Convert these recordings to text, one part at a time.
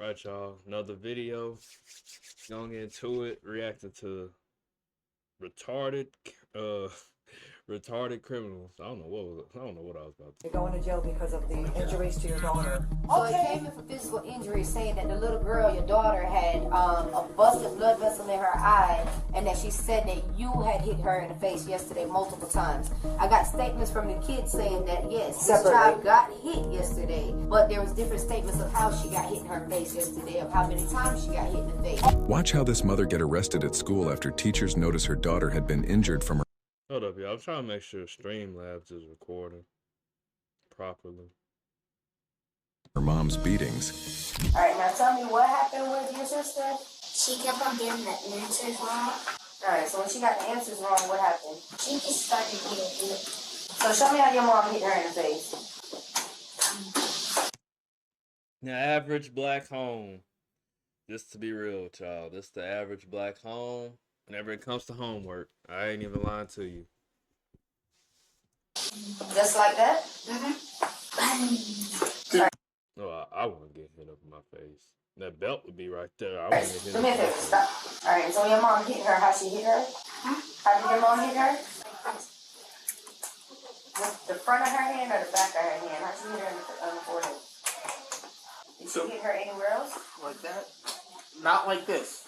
Right, y'all. Another video. Going into it, reacting to retarded, uh, retarded criminals. I don't know what I was about to. You're going to jail because of the injuries to your daughter. So it came in for physical injury, saying that the little girl, your daughter, had a busted blood vessel in her eye, and that she said that you had hit her in the face yesterday multiple times. I got statements from the kids saying that yes, this child got hit yesterday, but there was different statements of how she got hit in her face yesterday, of how many times she got hit in the face. Watch how this mother get arrested at school after teachers notice her daughter had been injured from her. Hold up, y'all. I'm trying to make sure Streamlabs is recording properly. Her mom's beatings. All right, now tell me what happened with your sister. She kept on getting the answers wrong. All right, so when she got the answers wrong, what happened? She just started getting hit. So show me how your mom hit her in the face. Now, average black home. Just to be real, child. This the average black home. Whenever it comes to homework, I ain't even lying to you. Just like that? No, I wouldn't get hit up in my face. That belt would be right there. I wouldn't get hit Let me up in my finish. face. Stop. All right, so when your mom hit her, how she hit her? How did your mom hit her? With the front of her hand or the back of her hand? How she hit her on the forehead? Did she hit her anywhere else? Like that? Not like this.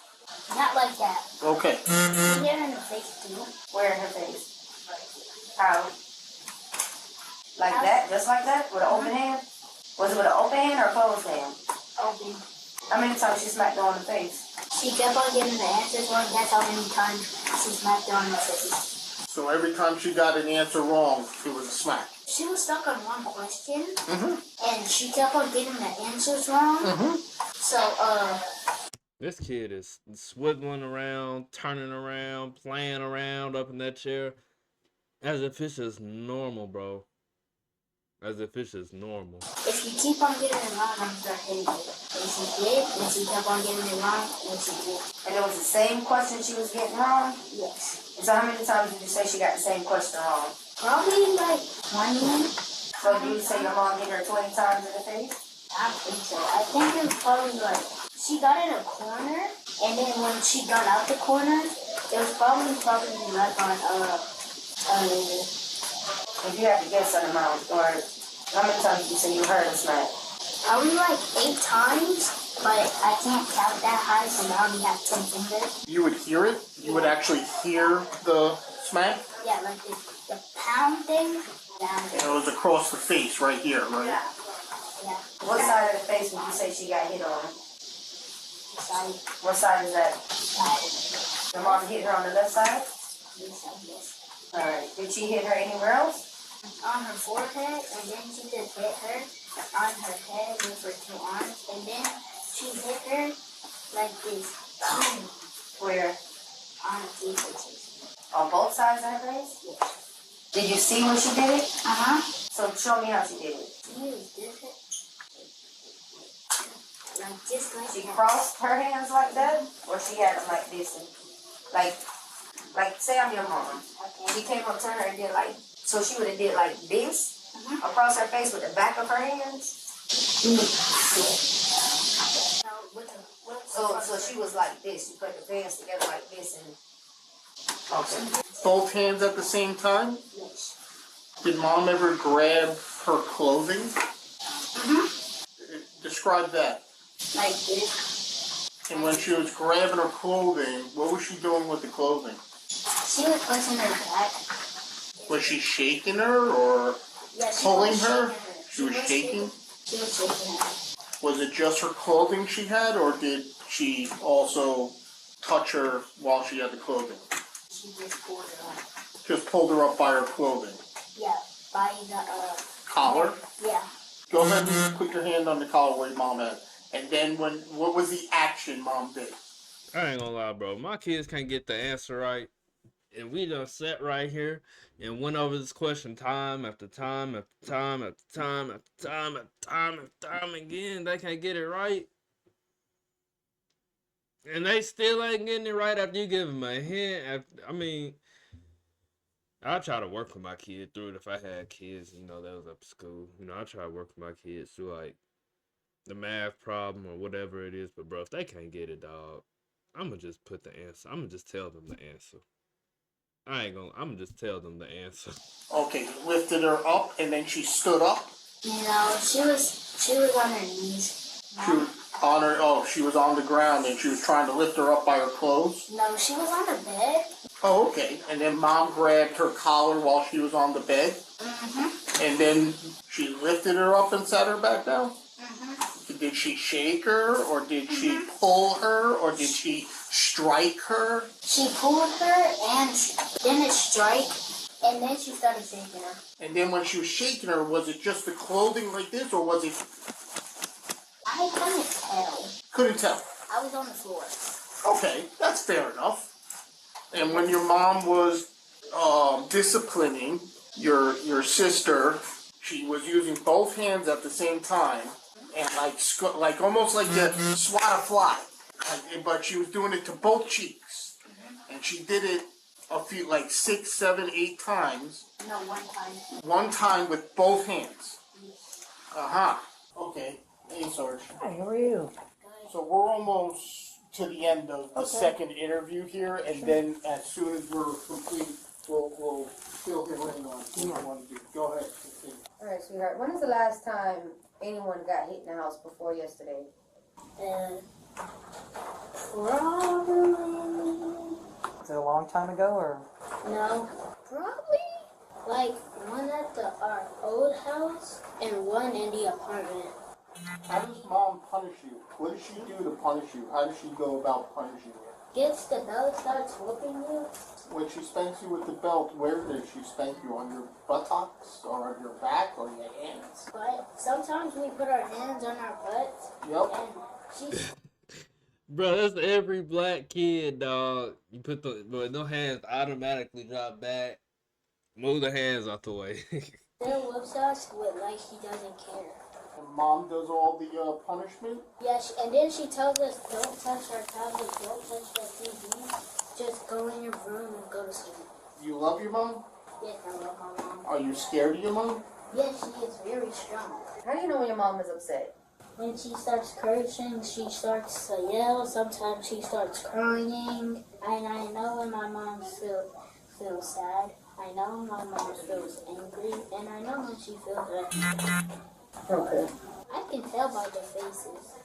Not like that. Okay. She hit her in the face too. Where in her face? How? Like that? Just like that? With an open hand? Was it with an open hand or a closed hand? Open. How many times she smacked her on the face? She kept on getting the answers wrong. That's how many times she smacked her on the face. So every time she got an answer wrong, it was a smack. She was stuck on one question, and she kept on getting the answers wrong. So, This kid is swiveling around, turning around, playing around up in that chair. As if it's just normal, bro. As if it's just normal. if you keep on getting it wrong, I'm gonna hit you. And she did, and she kept on getting it wrong, and she did. And it was the same question she was getting wrong? Yes. So how many times did you say she got the same question wrong? Probably like 20. So do you say your mom hit her 20 times in the face? I don't think so. I think it was probably like, she got in a corner, and then when she got out the corner, it was probably like on, If you had to guess an amount, or how many times did you say you heard a smack? probably like 8 times, but I can't count that high, so I only have 10 fingers. You would hear it? You would actually hear the smack? Yeah, like the pound thing. Down And there. it was across the face right here, right? Yeah. What side of the face would you say she got hit on? Side. What side is that? Side. Your mom hit her on the left side? Yes. Alright. Did she hit her anywhere else? On her forehead, and then she just hit her on her head with her 2 arms, and then she hit her like this. Boom. Where? On her 2 faces. On both sides of her face? Yes. Did you see when she did it? So show me how she did it. She used this. Like just like She that. crossed her hands like that? Or she had them like this? And like say I'm your mom. Okay. She came up to her and did like, so she would have did like this across her face with the back of her hands? No, with the So she was like this. She put the hands together like this and Okay. Both hands at the same time? yes. Did mom ever grab her clothing? Describe that. Like this. And when she was grabbing her clothing, what was she doing with the clothing? She was pushing her back. Was she shaking her or Yeah, she pulling was her? shaking She was shaking? She was shaking her. Was it just her clothing she had, or did she also touch her while she had the clothing? She just pulled her up. Just pulled her up by her clothing. Yeah, by the Collar? Yeah. Go ahead and put your hand on the collar where your mom had. And then what was the action mom did? I ain't gonna lie, bro. My kids can't get the answer right. And we done sat right here and went over this question time after time after time after time after time after time after time again. They can't get it right. And they still ain't getting it right after you give them a hint. I try to work with my kid through it if I had kids, that was up to school. I try to work with my kids through, like, the math problem or whatever it is. But bro, if they can't get it, dog, I'ma just put the answer. I'ma just tell them the answer. I'ma just tell them the answer. Okay, lifted her up and then she stood up. No, she was on her knees. She was on her. Oh, she was on the ground and she was trying to lift her up by her clothes. No, she was on the bed. Oh, okay. And then mom grabbed her collar while she was on the bed. And then she lifted her up and sat her back down. Did she shake her, or did she pull her, or did she strike her? She pulled her and didn't strike, and then she started shaking her. And then when she was shaking her, was it just the clothing like this, or was it? I couldn't tell. Couldn't tell. I was on the floor. Okay, that's fair enough. And when your mom was disciplining your sister, she was using both hands at the same time, and like almost like to swat a fly. But she was doing it to both cheeks, and she did it a few, like 6, 7, 8 times. No, one time. One time with both hands. Okay. Hey, Sarge. Hi, how are you? So we're almost to the end of the second interview here, and then as soon as we're complete, we'll fill him in on what you want to do. Go ahead. Continue. All right, sweetheart. When was the last time anyone got hit in the house before yesterday? Probably. Is it a long time ago or? No. Probably like one at our old house and one in the apartment. How does mom punish you? What does she do to punish you? How does she go about punishing you? Gets the belt, starts whooping you. When she spanks you with the belt, where does she spank you? On your buttocks, or on your back, or your hands? But sometimes we put our hands on our butts Yep. and she's Bro, that's every black kid, dog. You put no hands automatically drop back. Move the hands out the way. still whoops us with like she doesn't care. And mom does all the punishment? Yeah, and then she tells us don't touch our tablet, don't touch the TV. Just go in your room and go to sleep. Do you love your mom? Yes, I love my mom. Are you scared of your mom? Yes, she is very strong. How do you know when your mom is upset? When she starts cursing, she starts to yell. Sometimes she starts crying. And I know when my mom feels sad. I know when my mom feels angry. And I know when she feels happy. Okay. I can tell by their faces.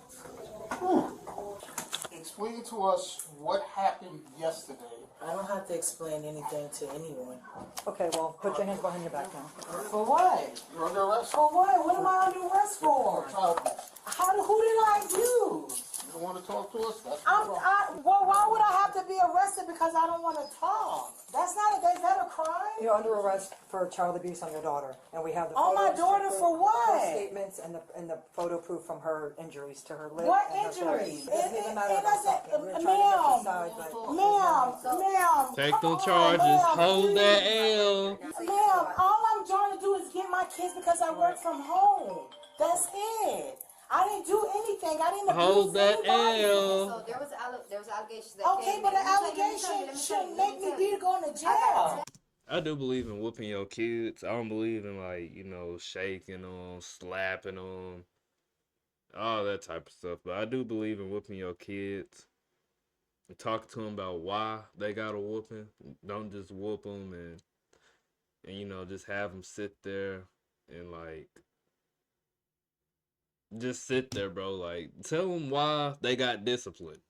Explain to us what happened yesterday. I don't have to explain anything to anyone. Okay, well, put your hands behind your back now. For what? You're under arrest For what? What am I under arrest for? for child abuse. Who did I do? You don't want to talk to us? That's the problem. Well, why would I have to be arrested because I don't want to talk? Is that a crime? You're under arrest for child abuse on your daughter, and we have the On my photos, daughter for what? her statements and the photo proof from her injuries to her lip. What and her throat. injuries? It doesn't even matter It about doesn't- talking. We're trying to get you side, but Ma'am. Take come them on, charges. ma'am, Hold that please. L. Ma'am, all I'm trying to do is get my kids because I work from home. That's it. I didn't do anything. I didn't Hold abuse that anybody. L. So there was allegations that Okay, came but in. an Let me tell allegation you, shouldn't let make me me tell you. be going to I got jail. I do believe in whooping your kids. I don't believe in shaking them, slapping them, all that type of stuff. But I do believe in whooping your kids. And talk to them about why they got a whooping. Don't just whoop them and just have them sit there and just sit there, bro. Like, tell them why they got disciplined.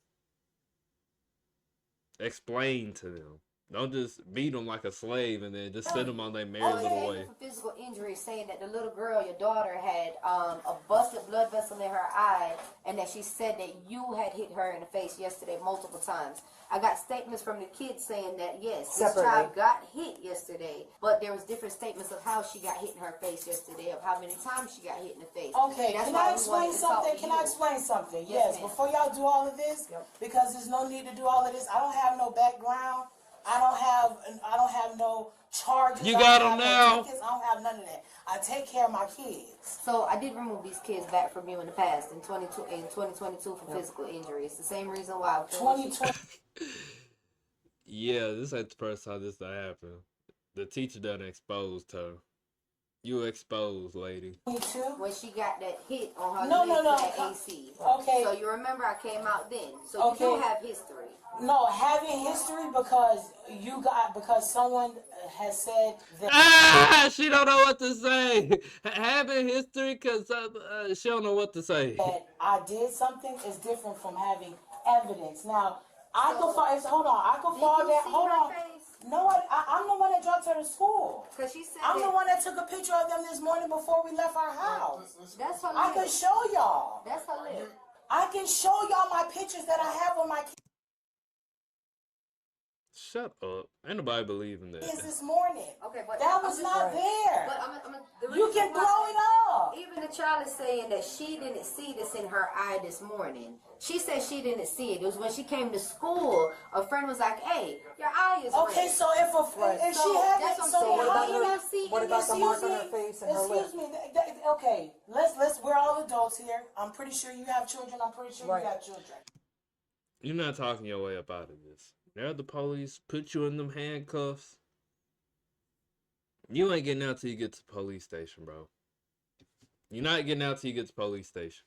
Explain to them. Don't just beat them like a slave and then just sit them on their merry little way. For physical injury, saying that the little girl, your daughter, had a busted blood vessel in her eye, and that she said that you had hit her in the face yesterday multiple times. I got statements from the kids saying that yes, this Separately. child got hit yesterday, but there was different statements of how she got hit in her face yesterday, of how many times she got hit in the face. Okay, That's can why I we explain wanted to talk something? to Can you. I explain something? Yes, Yes, ma'am. before y'all do all of this, because there's no need to do all of this. I don't have no background. I don't have no charges. You I got don't 'em have now. No tickets. I don't have none of that. I take care of my kids. So I did remove these kids back from you in the past in 2022 for physical injury. It's the same reason why. 2020. Yeah, this ain't the first time this done happened. The teacher done exposed her. You exposed, lady. Me too. When she got that hit on her No, leg no, no. with that AC. Okay. So you remember I came out then. So Okay. you do have history. No, having history because someone has said that. Ah, she don't know what to say. Having history, cause she don't know what to say. That I did something is different from having evidence. Now, I could fall. Hold on, I could fall Did you down. see Hold her on. face? No, I'm the one that dropped her to school. Cause she said I'm the that- one that took a picture of them this morning before we left our house. That's her I can lip. show y'all. That's her lip. I can show y'all my pictures that I have on my Shut up. Ain't nobody believing that. kids this morning. Okay, but That I'm was just- not there. But the You reason can why- blow it up. Even the child is saying that she didn't see this in her eye this morning. She said she didn't see it. It was when she came to school. A friend was like, "Hey, your eye is Okay, red." so if So she had that's it, what I'm so saying. how What do about you her feet? What about the mark on her Excuse me, face and her lip? excuse me. Okay, let's. We're all adults here. I'm pretty sure you have children. I'm pretty sure Right. you got children. You're not talking your way up out of this. They're the police, put you in them handcuffs. You ain't getting out till you get to the police station, bro. You're not getting out till you get to the police station.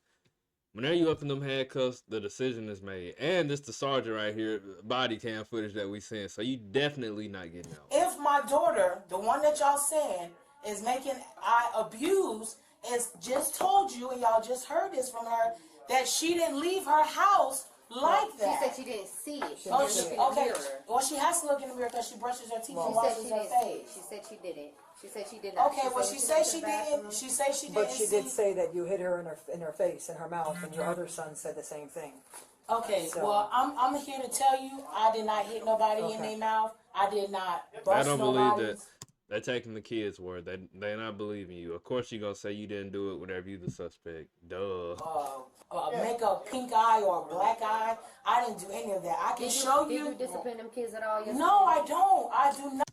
Whenever you up in them handcuffs, the decision is made. And it's the sergeant right here, body cam footage that we seen. So you definitely not getting out. If my daughter, the one that y'all saying is making I abuse, is just told you and y'all just heard this from her that she didn't leave her house like She that. said she didn't see it. She Oh, didn't she, look in the okay. mirror. Well, she has to look in the mirror because she brushes her teeth and She said washes she her didn't see it. face. She said she didn't. She said she did not. Okay, well, she when said went to she the bathroom- didn't. She said she didn't. But she did see- say that you hit her in her face, in her mouth, and your other son said the same thing. Okay, So- well, I'm here to tell you, I did not hit nobody in Okay. their mouth. I did not I brush don't believe nobody. that. They're taking the kid's word. They not believing you. Of course, you gonna say you didn't do it whenever you the suspect. Duh. Make a pink eye or a black eye. I didn't do any of that. I can show Did you you. discipline them kids at all yesterday? No, I don't. I do not.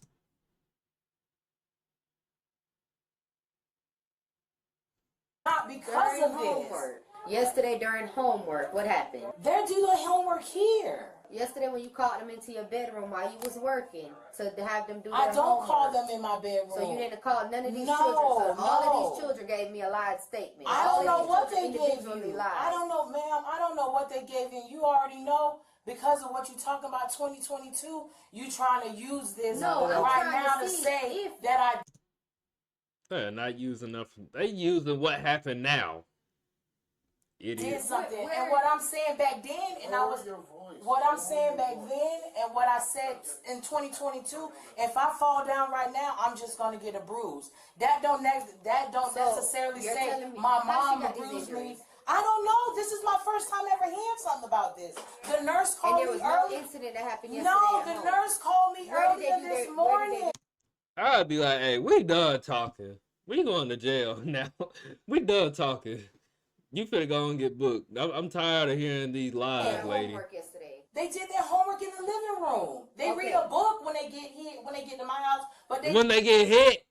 Not because During of this. homework. Yesterday during homework, what happened? They're doing homework here. Yesterday when you called them into your bedroom while you was working to have them do their I don't homework. call them in my bedroom. So you didn't call none of these No, children. So all of no. these children gave me a lied statement. I All don't know of these what they children gave individually you. lied. I don't know, ma'am. I don't know what they gave you. You already know because of what you talking about 2022. You trying to use this No, I'm right trying now to to see say if- that I. They're not using enough. They using what happened now. Did Idiot. something. Where- And what I'm saying back then, and I was what I'm saying back then, and what I said in 2022. If I fall down right now, I'm just gonna get a bruise. That don't So, necessarily you're say telling me- my how mom she got these bruised me. injuries? I don't know. This is my first time ever hearing something about this. The nurse And called there me was no early. incident that happened yesterday. No, at the home. nurse called me Where did they earlier do this their- where did they morning. I'd be like, hey, we done talking. We going to jail now. We done talking. You finna go and get booked. I'm tired of hearing these Their lies, lady. homework yesterday. They did their homework in the living room. They read a book when they get here, when they get to my house, but they When they get hit,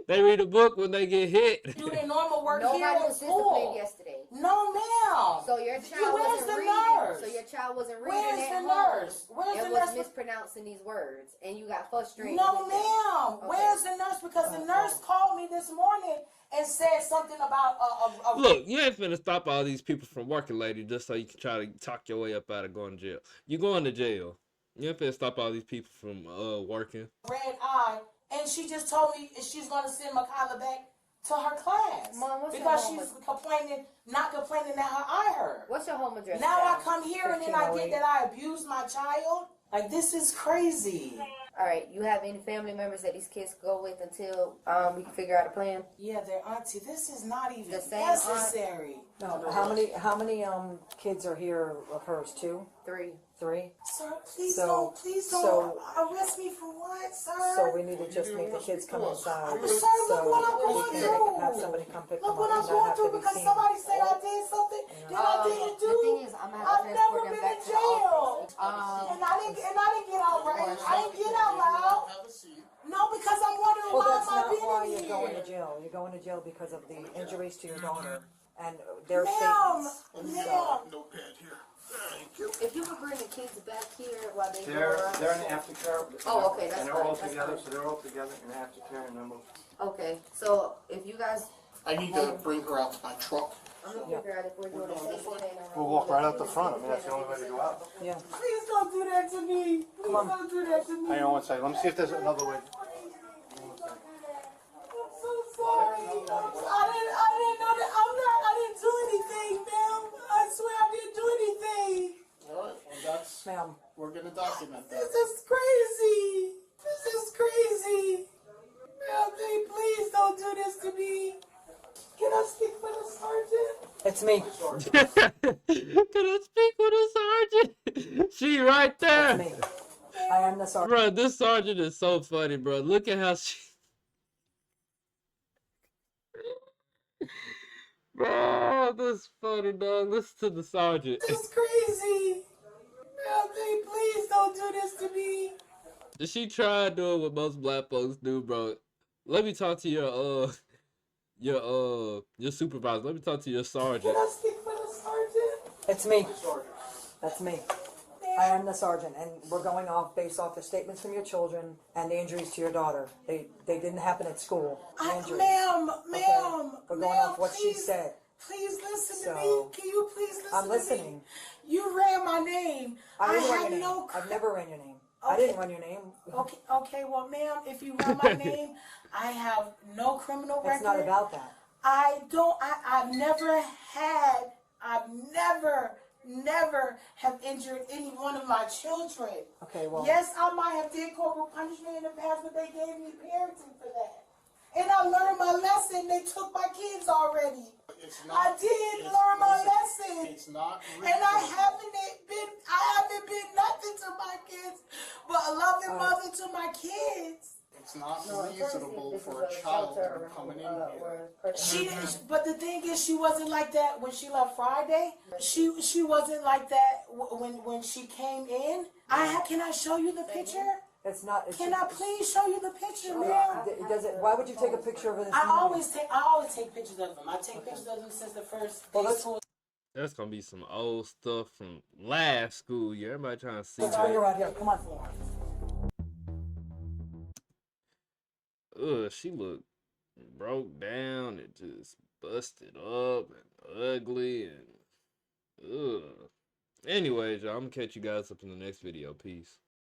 they read a book when they get hit. do their normal work Nobody here at was disciplined school. yesterday. No, ma'am. So your child Where's wasn't the reading. nurse? So your child wasn't reading Where's at the home. nurse? Where's and the was nurse? mispronouncing these words, and you got frustrated. No, with them. ma'am. Okay. Where's the nurse? Because the nurse called me this morning and said something about a Look, you ain't finna stop all these people from working, lady, just so you can try to talk your way up out of going to jail. You going to jail. You ain't finna stop all these people from working. red eye, and she just told me she's going to send Makayla back to her class Mom, what's your because home she's not complaining that her eye hurt. What's your home address? Now I child? come here and then I get that I abused my child. Like, this is crazy. All right. You have any family members that these kids go with until we can figure out a plan? Yeah, their auntie. This is not even The same necessary. No, how many kids are here of hers? 2, 3. 3? Sir, please So- don't arrest me for what, sir? So we need to just make the kids come inside. Sir, look what I'm we going can through. have somebody come pick Look them what up I'm and not going have to through be because seen. somebody said I did something that I didn't do. The thing is, I'm gonna have I've to never transport them been back in to the jail. office. And I didn't get outraged. I didn't get out loud. No, because I'm wondering Well, why that's am I not why being you're in going to here. jail. You're going to jail because of the injuries to your daughter and their Ma'am, statements. ma'am. Notepad here. Thank you. If you would bring the kids back here while they go They're around? in aftercare. Oh, okay, that's And they're all fine, that's together, fine. so they're all together in aftercare, and then we'll. Okay, so if you guys, I need to bring her out to my truck. I'm gonna figure out if we're doing a face paint or. We'll walk right out the front. I mean, that's the only way to go out. Yeah. Please don't do that to me. Please don't do that to me. Hang on one second. Let me see if there's another way. I'm so sorry. I didn't know that. I didn't do anything, ma'am. I swear I didn't do anything. Alright, well that's, Ma'am. we're gonna document that. This is crazy. This is crazy. Ma'am, please don't do this to me. Can I speak for the sergeant? It's me. Can I speak with a sergeant? She right there. It's me. I am the sergeant. Bro, this sergeant is so funny, bro. Look at how she. Bro, this funny, dog. Listen to the sergeant. This is crazy. Ma'am, please don't do this to me. Did she try doing what most black folks do, bro? Let me talk to your supervisor. Let me talk to your sergeant. Can I speak for the sergeant? It's me. That's me. I am the sergeant, and we're going off based off the statements from your children and the injuries to your daughter. They didn't happen at school. The injuries. Ma'am, We're going off what she said. Please listen to So, me. Can you please listen I'm to me? listening. You ran my name. I didn't run have your name. no. I've never ran your name. I didn't run your name. Okay, well, ma'am, if you run my name, I have no criminal record. It's not about that. I've never have injured any one of my children. Okay, well. Yes, I might have did corporal punishment in the past, but they gave me parenting for that. And I learned my lesson. They took my kids already. It's I did learn my lesson. It's not And I haven't been nothing to my kids, but a loving mother to my kids. It's not reasonable for a child to be coming in here. She didn't, but the thing is, she wasn't like that when she left Friday. She wasn't like that when she came in. Can I show you the picture? It's not. Can I please show you the picture, ma'am? Why would you take a picture of this? I always take pictures of them. I take pictures of them since the first day of school. That's gonna be some old stuff from last school year. Everybody trying to see Let's bring her that. out here. Come on. She looked broke down and just busted up and ugly and Anyways, y'all, I'm gonna catch you guys up in the next video. Peace.